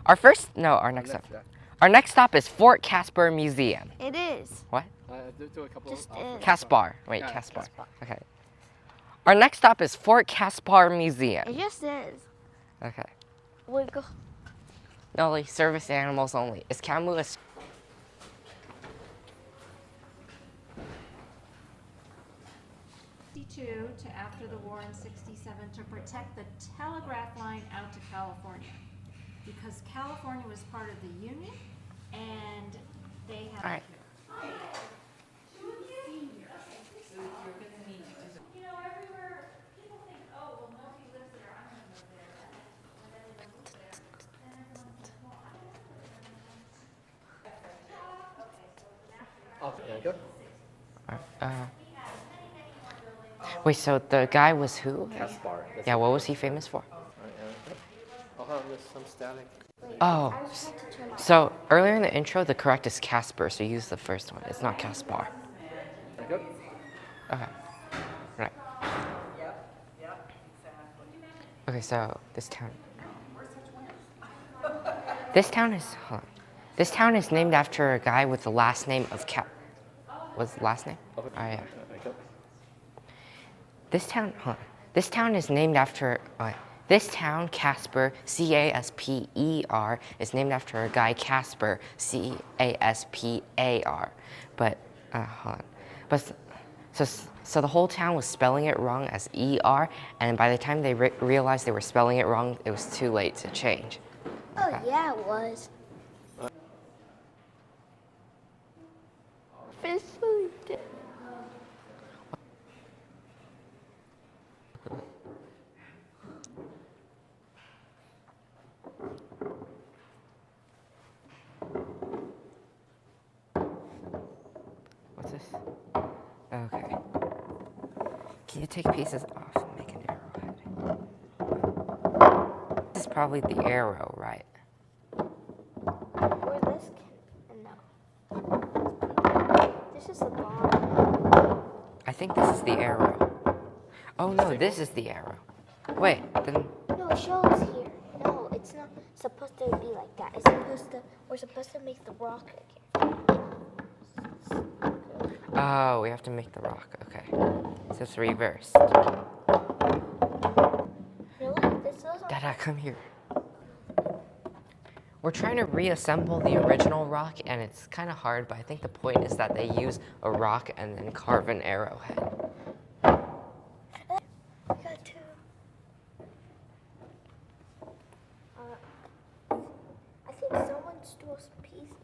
Our next stop. Our next stop is Fort Casper Museum. It is. What? Do a couple Just of is. Caspar. Wait, Yeah, Caspar. Caspar. Okay. Our next stop is Fort Caspar Museum. It just is. Okay. We go. No, like service animals only. Is Camu a... To after the war in 67 to protect the telegraph line out to California. Because California was part of the Union and they had... All right. You know, everywhere people think, oh, well, nobody lives there, I'm gonna move there. And then they move there. And everyone's like, well, I don't know. Okay, yeah, go. Wait, so the guy was who? Caspar. Yeah, what was he famous for? Hold on, there's some static. Oh, so earlier in the intro, the correct is Casper, so use the first one. It's not Caspar. Go. Okay. Right. Okay, so this town. Hold on. This town is named after a guy with the last name of What's the last name? Okay. Oh yeah. Go. This town is named after. This town, Casper, C-A-S-P-E-R, is named after a guy, Casper, C-A-S-P-A-R. But, hold on. So the whole town was spelling it wrong as E-R, and by the time they realized they were spelling it wrong, it was too late to change. Oh, yeah, it was. Fish food. What's this? Okay. Can you take pieces off and make an arrowhead? This is probably the arrow, right? Or this no. This is the bomb. I think this is the arrow. Oh no, this is the arrow. Wait, then... No, it shows here. No, it's not supposed to be like that. It's supposed to. We're supposed to make the rock again. Oh, we have to make the rock. Okay. So it's reversed. Really? This doesn't. Dada, come here. We're trying to reassemble the original rock, and it's kind of hard, but I think the point is that they use a rock and then carve an arrowhead. I got two. I think someone stole some pieces.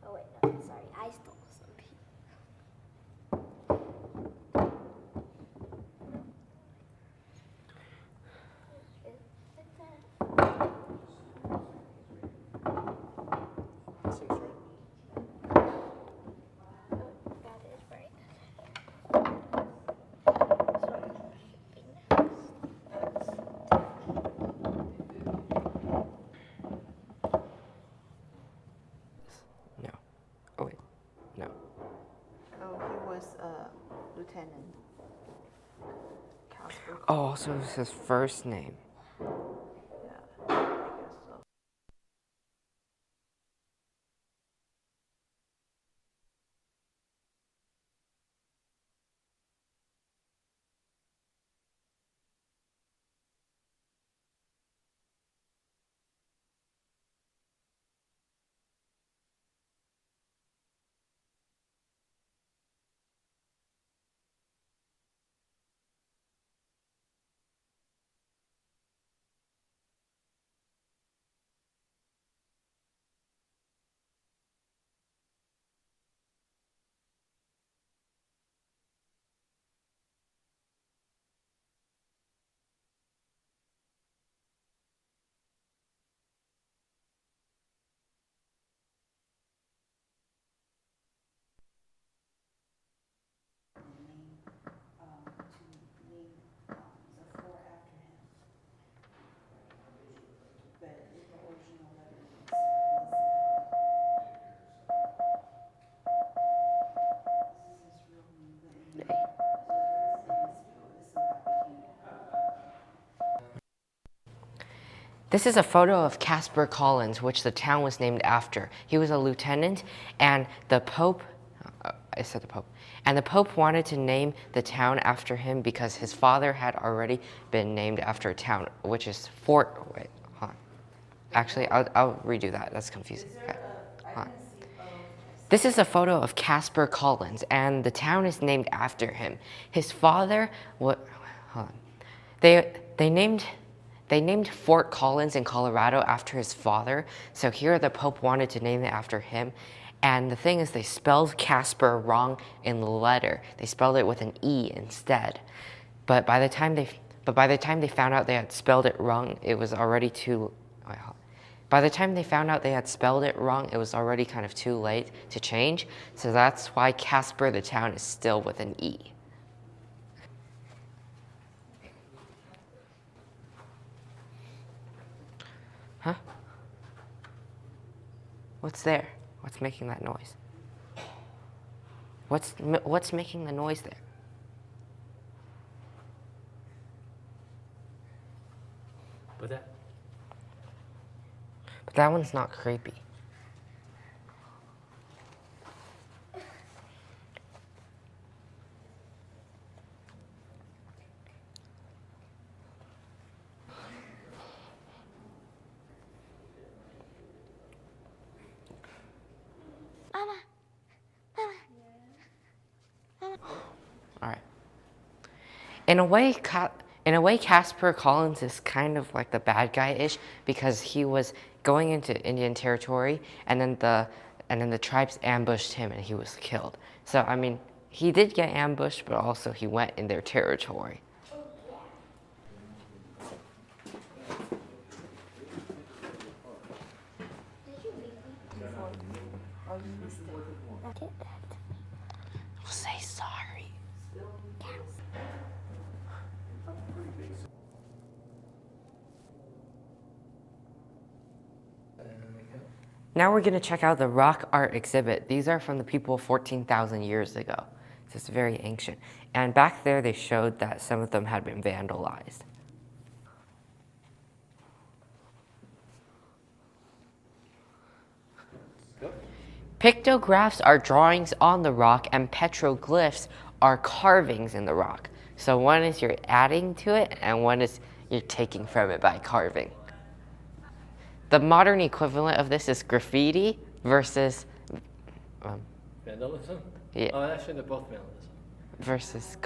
Oh wait, no, sorry, I stole some pieces. Seems right. That is right. No. Oh, wait. No. Oh, he was Lieutenant Casper. Oh, so it's his first name. Yeah, I guess so. This is a photo of Caspar Collins, which the town was named after. He was a lieutenant, and the Pope, I said the Pope, and the Pope wanted to name the town after him because his father had already been named after a town, which is Fort, wait, hold on. Actually, I'll redo that, that's confusing. Okay. Hold on. This is a photo of Caspar Collins, and the town is named after him. His father, hold on. They named Fort Collins in Colorado after his father, so here the Pope wanted to name it after him. And the thing is, they spelled Casper wrong in the letter. They spelled it with an E instead. But by the time they found out they had spelled it wrong, it was already too. By the time they found out they had spelled it wrong, it was already kind of too late to change. So that's why Casper, the town, is still with an E. Huh? What's there? What's making that noise? What's making the noise there? But that. But that one's not creepy. Mama. All right. In a way, Caspar Collins is kind of like the bad guy-ish because he was going into Indian territory, and then the tribes ambushed him, and he was killed. So I mean, he did get ambushed, but also he went in their territory. Say sorry. Now we're going to check out the rock art exhibit. These are from the people 14,000 years ago. So it's very ancient. And back there they showed that some of them had been vandalized. Pictographs are drawings on the rock, and petroglyphs are carvings in the rock. So one is you're adding to it, and one is you're taking from it by carving. The modern equivalent of this is graffiti versus Vandalism? Yeah. Oh, actually, they're both vandalism. versus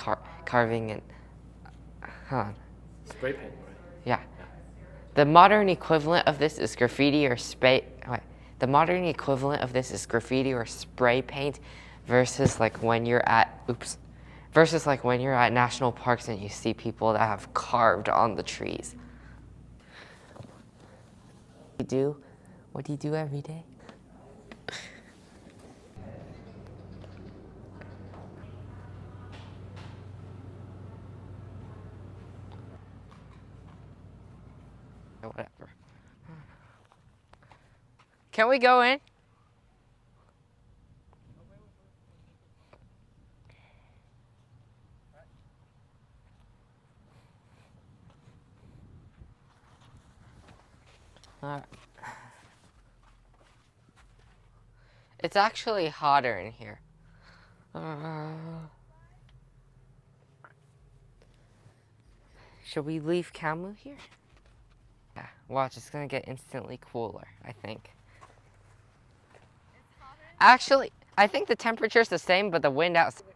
carving and Spray paint, right? yeah. The modern equivalent of this is graffiti or spray. The modern equivalent of this is graffiti or spray paint versus like when you're at national parks and you see people that have carved on the trees. What do you do every day? Whatever. Can we go in? It's actually hotter in here. Should we leave Camu here? Yeah, watch, it's gonna get instantly cooler, I think. Actually, I think the temperature's the same, but the wind outside.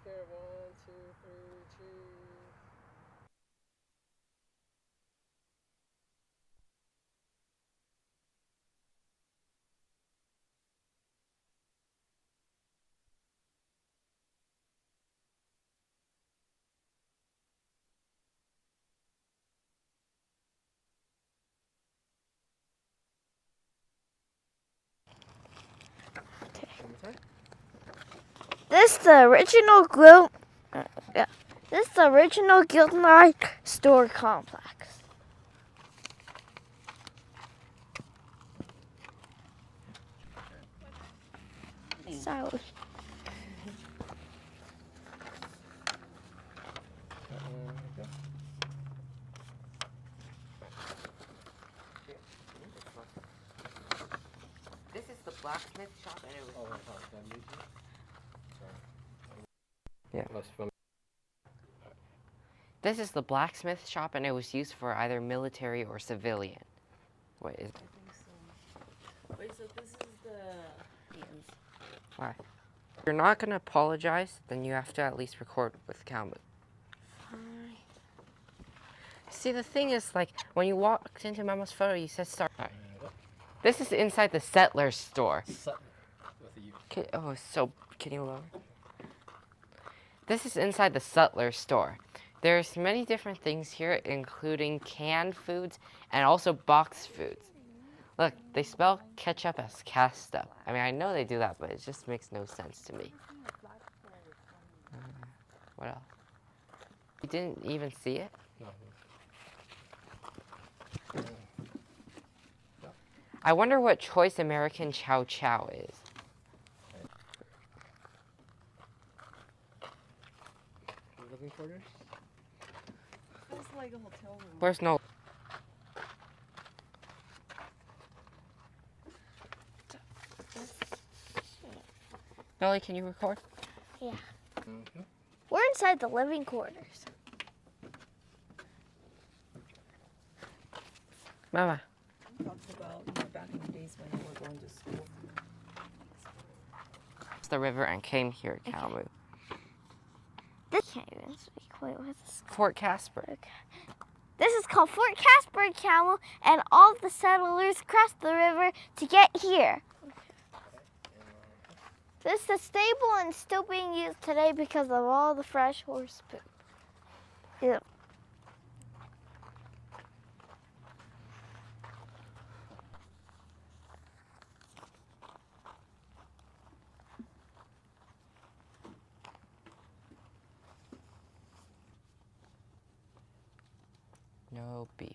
This is the original This is the original Gildenite store complex. So. blacksmith shop and it was. Oh, wow, that means you? Sorry. Yeah. Plus from This is the blacksmith shop and it was used for either military or civilian. What is? I think so. Wait, so this is the hands. Why? If you're not gonna apologize, then you have to at least record with Calmu. See, the thing is, like, when you walked into Mama's photo, you said sorry. This is inside the settler's store. Sutton with a U. Oh, it's so. Can you lower? This is inside the sutler's store. There's many different things here, including canned foods and also boxed foods. Look, they spell ketchup as casta. I mean, I know they do that, but it just makes no sense to me. What else? You didn't even see it? No. I wonder what choice American chow chow is. Living quarters? It's like a hotel room. Where's no? Nolly, can you record? Yeah. Mm-hmm. We're inside the living quarters. Mama. Talks about back in the days when they were going to school. It's the river and came here, Calmu. This can't even speak. Wait, what's this? Fort Casper. Okay. This is called Fort Casper Camel, and all the settlers crossed the river to get here. This is the stable and still being used today because of all the fresh horse poop. Ew. No beef.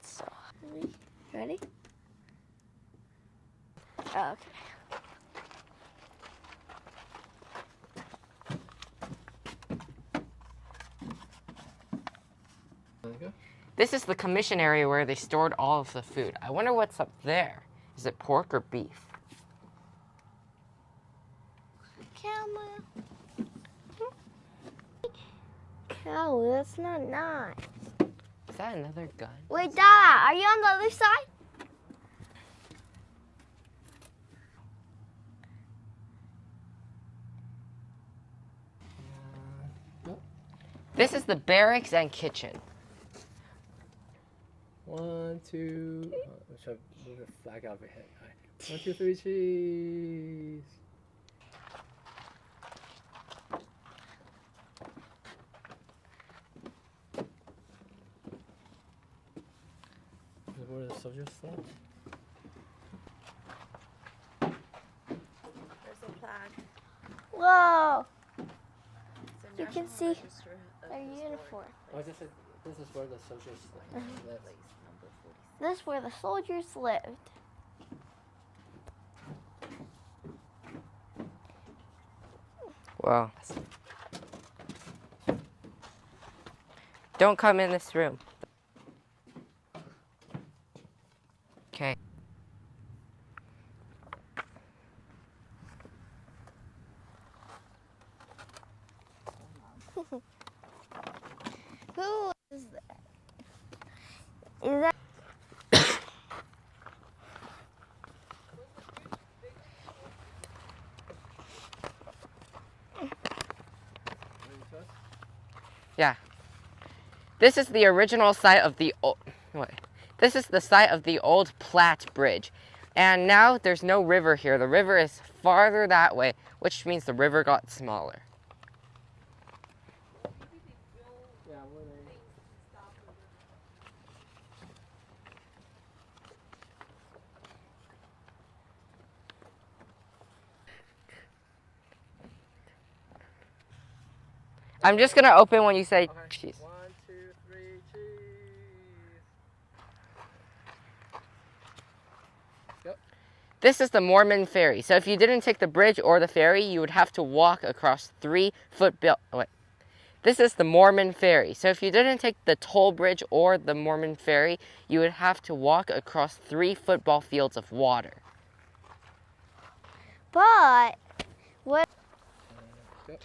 So, ready? Oh, okay. There you go. This is the commission area where they stored all of the food. I wonder what's up there. Is it pork or beef? Camel. Cow, that's not nice. Is that another gun? Wait, Dad, are you on the other side? Nope. This is the barracks and kitchen. 1, 2. Should I move the flag out of your head? All right. 1, 2, 3, cheese. This is where the soldiers slept. There's a plaque. Whoa, It's a You can National see Register of their Historic uniform. Oh, this is where the soldiers slept. Place, number 46. This is where the soldiers lived. Well, don't come in this room. Okay. Who is that? Is that? Yeah. This is the original site of the old. Wait. This is the site of the old Platte Bridge, and now there's no river here. The river is farther that way, which means the river got smaller. Yeah, where they. I'm just gonna open when you say cheese. 1, 2, 3, cheese. Yep. This is the Mormon ferry. So if you didn't take the bridge or the ferry, you would have to walk across 3 foot This is the Mormon Ferry. So if you didn't take the toll bridge or the Mormon Ferry, you would have to walk across 3 football fields of water. But what? Go.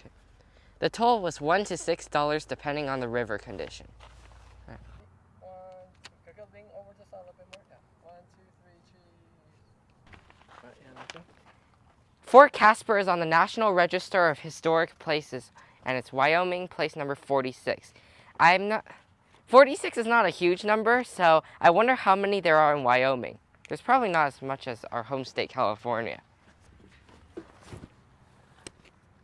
The toll was $1 to $6 depending on the river condition. One. Lean over just a little bit more. Yeah. 1, 2, 3, cheese. Alright, and let's go. Fort Casper is on the National Register of Historic Places, and it's Wyoming, place number 46. 46 is not a huge number, so I wonder how many there are in Wyoming. There's probably not as much as our home state, California.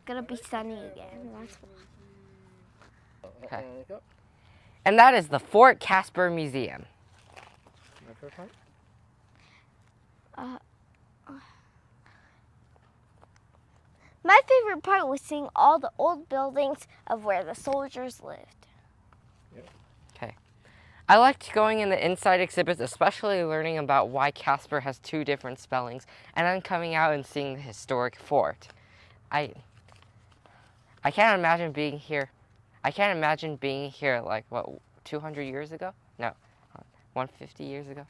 Gonna be sunny again. That's Okay. And go. And that is the Fort Caspar Museum. My first part. my favorite part was seeing all the old buildings of where the soldiers lived. Okay. I liked going in the inside exhibits, especially learning about why Casper has 2 different spellings, and then coming out and seeing the historic fort. I can't imagine being here. I can't imagine being here like, what, 200 years ago? No, 150 years ago?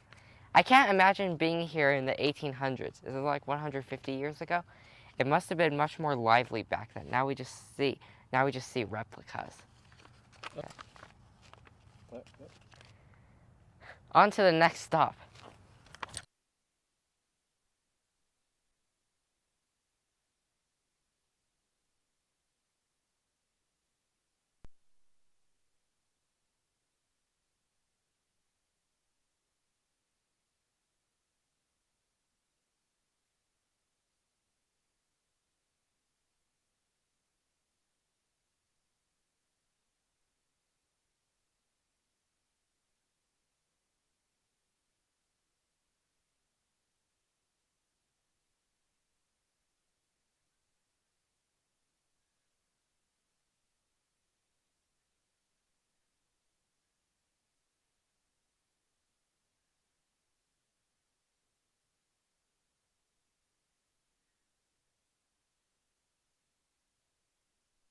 I can't imagine being here in the 1800s. Is it like 150 years ago? It must have been much more lively back then. Now we just see replicas. Okay. On to the next stop.